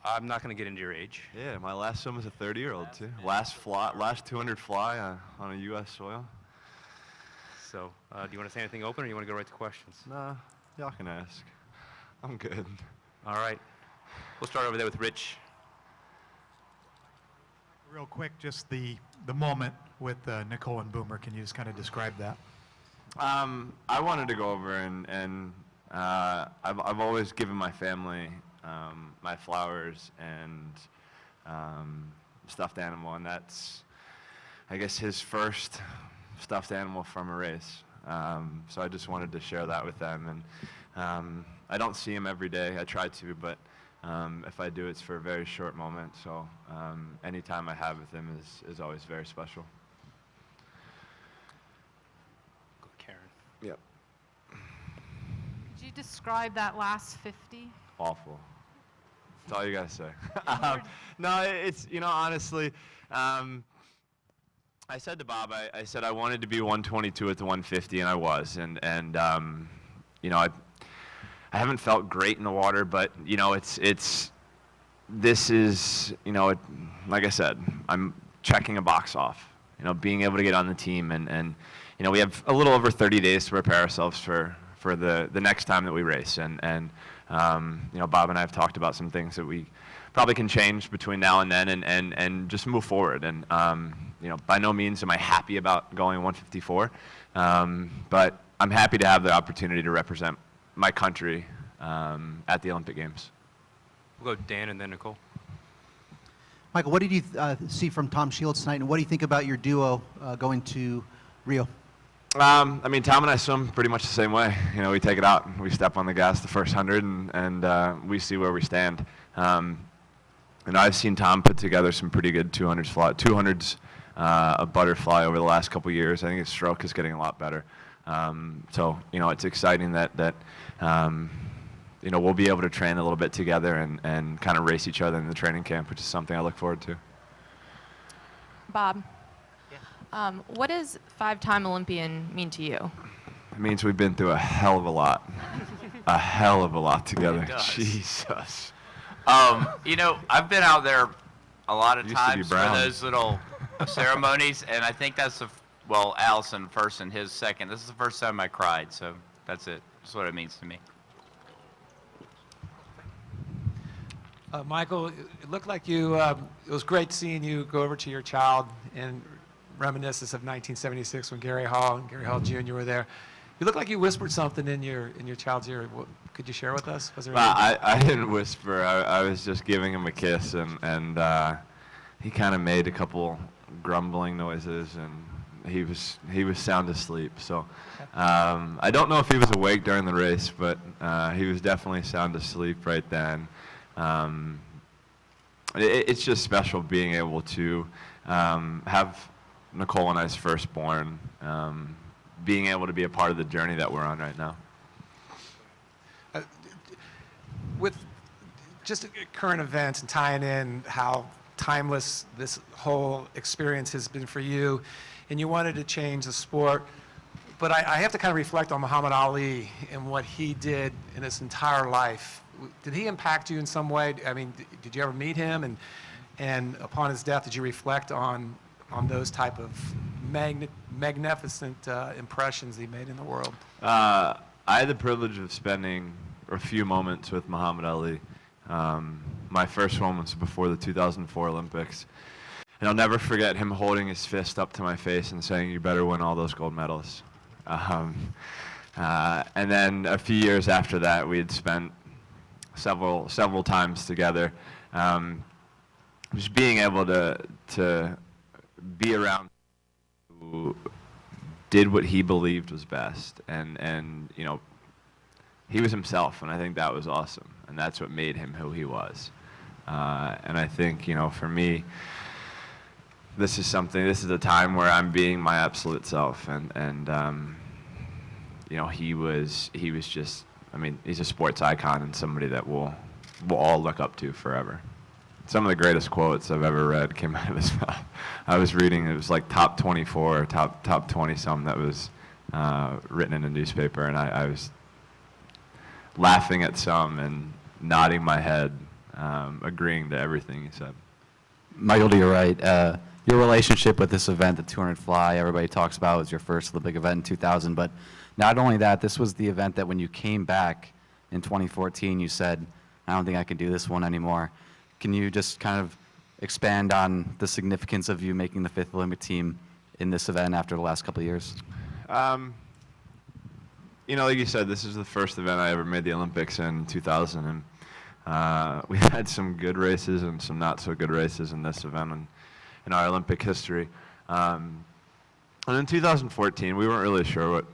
I'm not going to get into your age. Yeah, my last swim was a 30-year-old too. Last 200 fly on a U.S. soil. So, do you want to say anything open, or you want to go right to questions? Nah, y'all can ask. I'm good. All right. We'll start over there with Rich. Real quick, just the moment with Nicole and Boomer. Can you just kind of describe that? I wanted to go over and I've always given my family my flowers and stuffed animal, and that's, I guess, his first stuffed animal from a race. So I just wanted to share that with them, and I don't see him every day. I try to, but if I do, it's for a very short moment. So any time I have with him is always very special. Go, Karen. Yep. Could you describe that last 50? Awful. That's all you gotta say. No, it's, honestly, I said to Bob, I said I wanted to be 122 at the 150, and I was, and I haven't felt great in the water, but this is, like I said, I'm checking a box off, being able to get on the team, and we have a little over 30 days to prepare ourselves for the next time that we race, and Bob and I have talked about some things that we probably can change between now and then, and just move forward, and by no means am I happy about going 154, but I'm happy to have the opportunity to represent my country at the Olympic Games. We'll go Dan and then Nicole. Michael, what did you see from Tom Shields tonight, and what do you think about your duo going to Rio? Tom and I swim pretty much the same way. We take it out, we step on the gas the first 100, and we see where we stand. I've seen Tom put together some pretty good 200s a butterfly over the last couple years. I think his stroke is getting a lot better. So it's exciting that we'll be able to train a little bit together and kind of race each other in the training camp, which is something I look forward to. Bob, what does five-time Olympian mean to you? It means we've been through a hell of a lot. A hell of a lot together. It does. Jesus. I've been out there a lot of Used to be times for brown. those little ceremonies, and I think that's Allison first and his second. This is the first time I cried, so that's it. That's what it means to me. Michael, it looked like you, it was great seeing you go over to your child and reminiscence of 1976 when Gary Hall Jr. were there. You looked like you whispered something in your child's ear. Could you share with us? Was there I didn't whisper. I was just giving him a kiss, and he kind of made a couple grumbling noises, and he was sound asleep. So I don't know if he was awake during the race, but he was definitely sound asleep right then. It's just special being able to have Nicole and I's firstborn, being able to be a part of the journey that we're on right now. with just current events and tying in how timeless this whole experience has been for you, and you wanted to change the sport, but I have to kind of reflect on Muhammad Ali and what he did in his entire life. Did he impact you in some way? I mean, did you ever meet him? And upon his death, did you reflect on those type of magnificent impressions he made in the world? I had the privilege of spending a few moments with Muhammad Ali. My first one was before the 2004 Olympics. And I'll never forget him holding his fist up to my face and saying, "You better win all those gold medals." And then a few years after that, we had spent several times together. Just being able to be around who did what he believed was best, and you know, he was himself, and I think that was awesome, and that's what made him who he was. And I think, you know, for me, this is a time where I'm being my absolute self, and you know, he was just, I mean, he's a sports icon and somebody that we'll all look up to forever. Some of the greatest quotes I've ever read came out of his mouth. I was reading, it was like top 24 or top 20 something that was written in a newspaper, and I was laughing at some and nodding my head agreeing to everything he said. Michael, to your right, your relationship with this event, the 200 fly, everybody talks about, was your first Olympic event in 2000. But not only that, this was the event that when you came back in 2014, you said, I don't think I can do this one anymore. Can you just kind of expand on the significance of you making the 5th Olympic team in this event after the last couple of years? You know, like you said, this is the first event I ever made the Olympics in 2000, and we had some good races and some not so good races in this event in our Olympic history. And in 2014, we weren't really sure what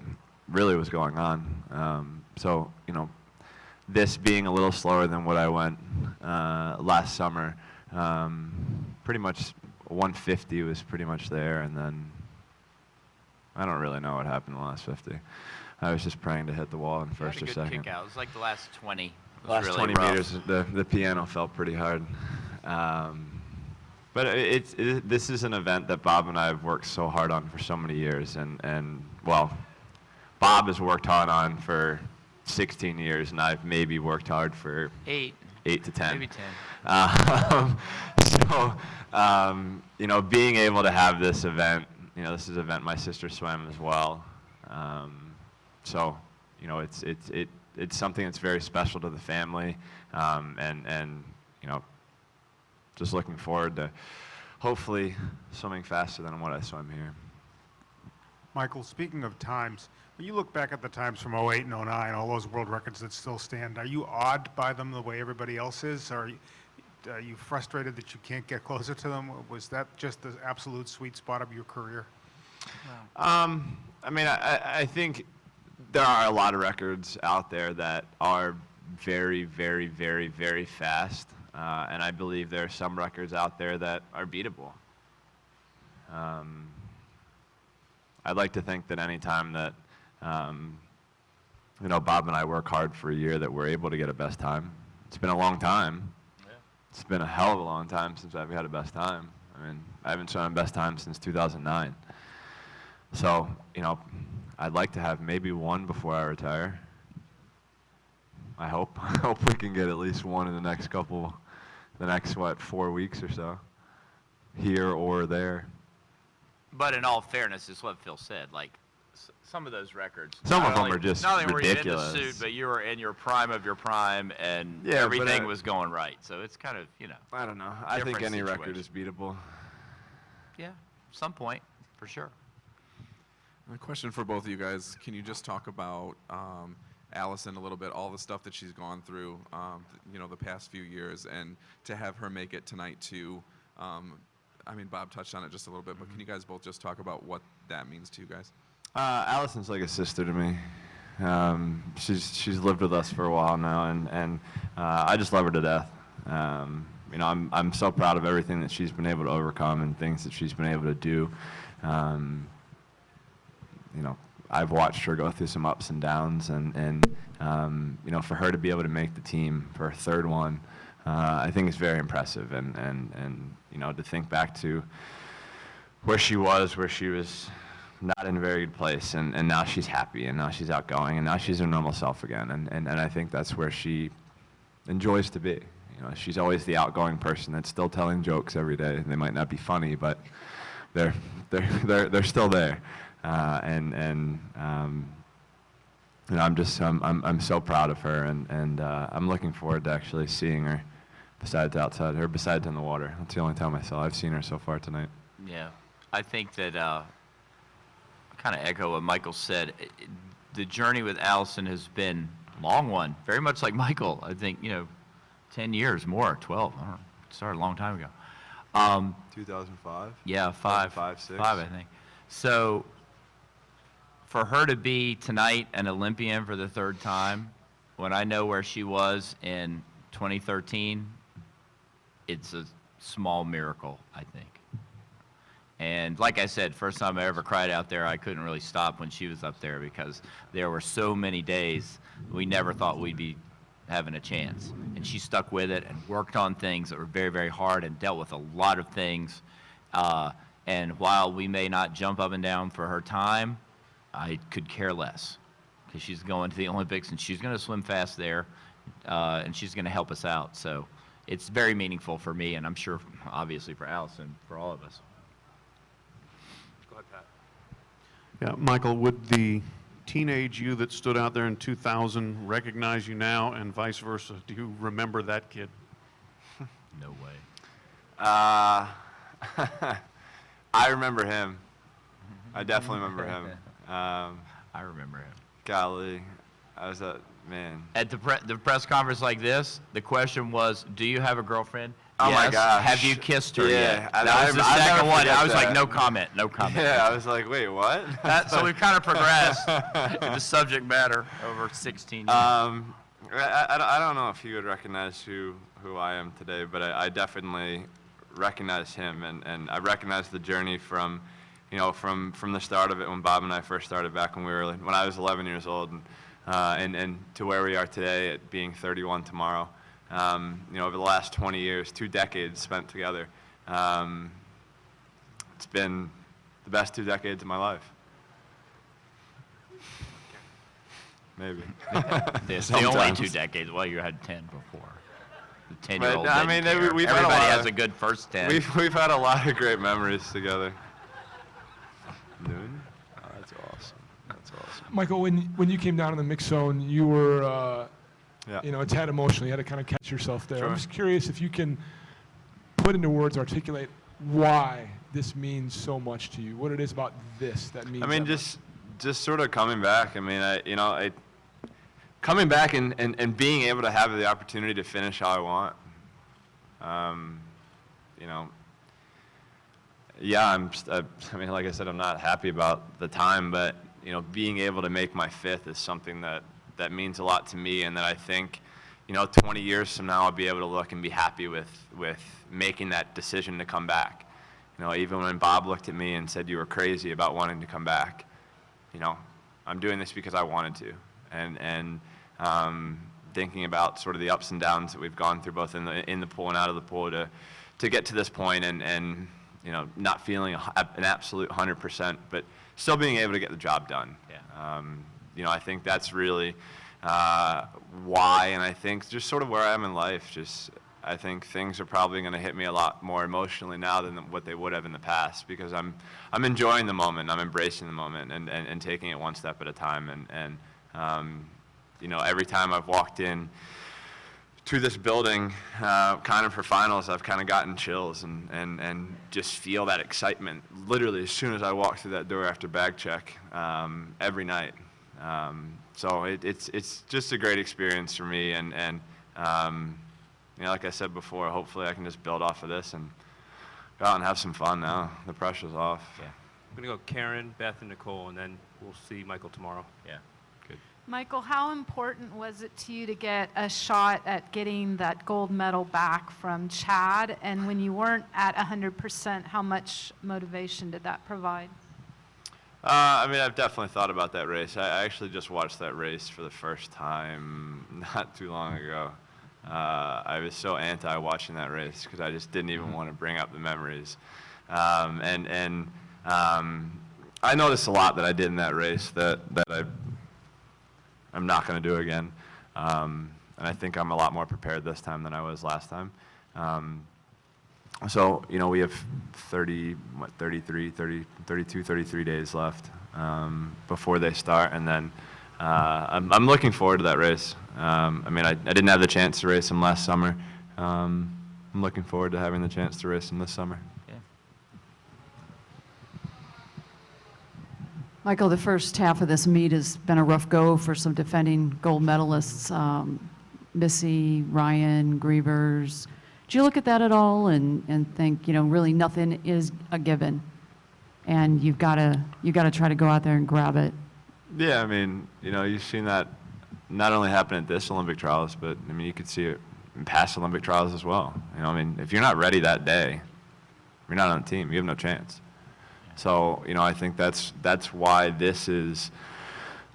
really was going on. So, you know, this being a little slower than what I went last summer, pretty much 150 was pretty much there, and then I don't really know what happened in the last 50. I was just praying to hit the wall in first or You had a good second. kick out. It was like the last 20. It was Last really 20 rough. meters, the piano felt pretty hard. But this is an event that Bob and I have worked so hard on for so many years, and well, Bob has worked hard on for 16 years, and I've maybe worked hard for 8 to 10. Maybe 10. You know, being able to have this event, you know, this is an event my sister swam as well. So, you know, it's something that's very special to the family, and you know, just looking forward to hopefully swimming faster than what I swim here. Michael, speaking of times, when you look back at the times from '08 and '09, all those world records that still stand, are you awed by them the way everybody else is? Are you frustrated that you can't get closer to them? Was that just the absolute sweet spot of your career? I mean, I think there are a lot of records out there that are very, very, very, very fast, and I believe there are some records out there that are beatable. I'd like to think that any time that, you know, Bob and I work hard for a year, that we're able to get a best time. It's been a long time. Yeah. It's been a hell of a long time since I've had a best time. I mean, I haven't swum best time since 2009. So, you know, I'd like to have maybe one before I retire. I hope we can get at least one in the next 4 weeks or so, here or there. But in all fairness, it's what Phil said. Like, some of those records. Some not of them only- are just not only ridiculous. were you in the suit, but you were in your prime of your prime, and Yeah, but everything was going right. So it's kind of, you know. I don't know. I think Different any record is situation. beatable. Yeah, some point, for sure. A question for both of you guys. Can you just talk about Allison a little bit, all the stuff that she's gone through, you know, the past few years, and to have her make it tonight too. I mean, Bob touched on it just a little bit, but can you guys both just talk about what that means to you guys? Allison's like a sister to me. She's lived with us for a while now, and I just love her to death. You know, I'm so proud of everything that she's been able to overcome and things that she's been able to do. You know, I've watched her go through some ups and downs, and you know, for her to be able to make the team for her third one, I think it's very impressive. And you know, to think back to where she was not in a very good place, and now she's happy, and now she's outgoing, and now she's her normal self again, and I think that's where she enjoys to be. You know, she's always the outgoing person that's still telling jokes every day. They might not be funny, but they're still there. You know, I'm so proud of her, and I'm looking forward to actually seeing her besides in the water. That's the only time I've seen her so far tonight. Yeah, I think that kind of echo what Michael said. The journey with Allison has been a long one, very much like Michael. I think, you know, 10 years more, 12. I don't know. It started a long time ago. 2005? Yeah, five, 6. I think. So for her to be tonight an Olympian for the third time, when I know where she was in 2013, it's a small miracle, I think. And like I said, first time I ever cried out there, I couldn't really stop when she was up there, because there were so many days we never thought we'd be having a chance. And she stuck with it and worked on things that were very, very hard and dealt with a lot of things. And while we may not jump up and down for her time, I could care less, because she's going to the Olympics and she's going to swim fast there, and she's going to help us out. So, it's very meaningful for me, and I'm sure, obviously, for Allison, for all of us. Go ahead, Pat. Yeah, Michael, would the teenage you that stood out there in 2000 recognize you now, and vice versa? Do you remember that kid? No way. I remember him. I definitely remember him. I remember him. Golly, I was man. At the press conference like this, the question was, "Do you have a girlfriend?" Oh my Yes. gosh. Have you kissed her Yeah, yet? I- That was the I'll never second one. forget I was like, that. no comment, no comment. Yeah, I was like, wait, what? So we've kind of progressed in the subject matter over 16 years. I don't know if he would recognize who I am today, but I definitely recognize him, and I recognize the journey from, from the start of it when Bob and I first started back when I was 11 years old, and to where we are today at being 31 tomorrow. Over the last 20 years, 2 decades spent together. It's been the best 2 decades of my life. Maybe. It's the only Sometimes. 2 decades. Well, you had 10 before. The But, 10-year-old I didn't mean, care. we've had a Everybody lot has of- a good first 10. We've had a lot of great memories together. Noon? Oh, that's awesome. That's awesome. Michael, when you came down in the mix zone, you were, Yeah. a tad emotional. You had to kind of catch yourself there. Sure. I'm just curious if you can put into words, articulate why this means so much to you. What it is about this that means. I mean, that much. just sort of coming back. I mean, coming back and being able to have the opportunity to finish how I want. Yeah, I mean, like I said, I'm not happy about the time, but being able to make my 5th is something that means a lot to me, and that I think, 20 years from now, I'll be able to look and be happy with making that decision to come back. Even when Bob looked at me and said, "You were crazy about wanting to come back," I'm doing this because I wanted to, and thinking about sort of the ups and downs that we've gone through, both in the pool and out of the pool, to get to this point, and not feeling an absolute 100%, but still being able to get the job done. Yeah. I think that's really why, and I think just sort of where I am in life. I think things are probably going to hit me a lot more emotionally now than what they would have in the past, because I'm enjoying the moment, I'm embracing the moment, and taking it one step at a time. And every time I've walked in to this building, kind of for finals, I've kind of gotten chills and just feel that excitement literally as soon as I walk through that door after bag check every night. So it's just a great experience for me, and like I said before, hopefully I can just build off of this and go out and have some fun now. The pressure's off. Yeah. I'm going to go Karen, Beth, and Nicole, and then we'll see Michael tomorrow. Yeah. Good. Michael, how important was it to you to get a shot at getting that gold medal back from Chad? And when you weren't at 100%, how much motivation did that provide? I mean, I've definitely thought about that race. I actually just watched that race for the first time not too long ago. I was so anti-watching that race because I just didn't even want to bring up the memories. I noticed a lot that I did in that race that I'm not going to do again. And I think I'm a lot more prepared this time than I was last time. So, we have 33 days left before they start. And then I'm looking forward to that race. I mean, I didn't have the chance to race him last summer. I'm looking forward to having the chance to race him this summer. Yeah. Michael, the first half of this meet has been a rough go for some defending gold medalists, Missy, Ryan, Grievers. Do you look at that at all and think, really nothing is a given, and you got to try to go out there and grab it? Yeah, I mean, you've seen that not only happen at this Olympic trials, but I mean, you could see it in past Olympic trials as well. I mean, if you're not ready that day, you're not on the team. You have no chance. So, I think that's why this is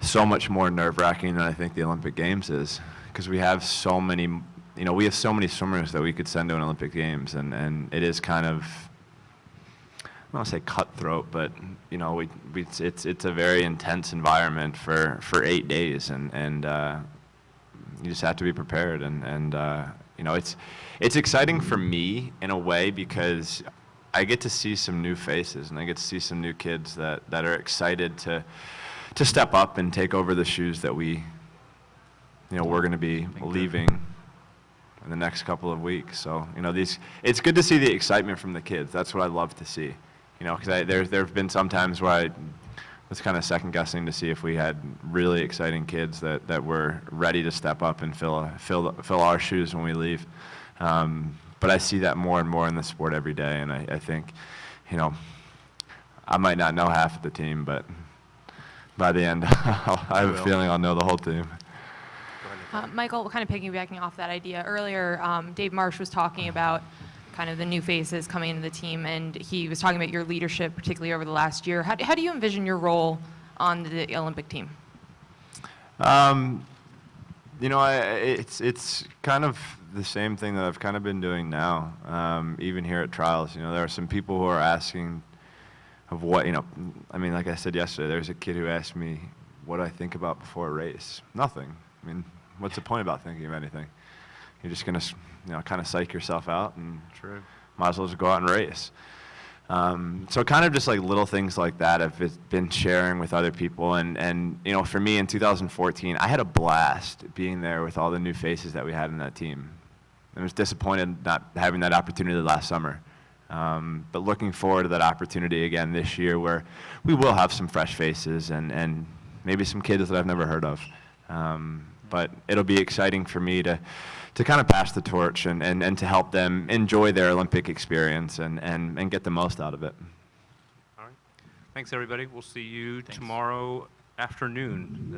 so much more nerve-wracking than I think the Olympic Games is, because we have so many, we have so many swimmers that we could send to an Olympic Games, and it is kind of, I don't want to say cutthroat, but it's a very intense environment for 8 days, and you just have to be prepared, and you know, it's exciting for me in a way because I get to see some new faces and I get to see some new kids that are excited to step up and take over the shoes that we're going to be leaving in the next couple of weeks. So, you know, it's good to see the excitement from the kids. That's what I love to see. You know, because there have been some times where I was kind of second guessing to see if we had really exciting kids that were ready to step up and fill our shoes when we leave. But I see that more and more in the sport every day, and I think, you know, I might not know half of the team, but by the end, I have a feeling I'll know the whole team. Michael, kind of piggybacking off that idea, earlier Dave Marsh was talking about kind of the new faces coming into the team, and he was talking about your leadership, particularly over the last year. How do you envision your role on the Olympic team? You know, it's kind of the same thing that I've kind of been doing now, even here at trials. You know, there are some people who are asking of what, you know, I mean, like I said yesterday, there's a kid who asked me, what do I think about before a race? Nothing. I mean, what's the point about thinking of anything? You're just going to, you know, kind of psych yourself out and might as well just go out and race. So kind of just like little things like that I've been sharing with other people. And you know, for me in 2014, I had a blast being there with all the new faces that we had in that team. I was disappointed not having that opportunity last summer. But looking forward to that opportunity again this year where we will have some fresh faces and maybe some kids that I've never heard of. But it'll be exciting for me to kind of pass the torch and to help them enjoy their Olympic experience and get the most out of it. All right. Thanks, everybody. We'll see you tomorrow afternoon.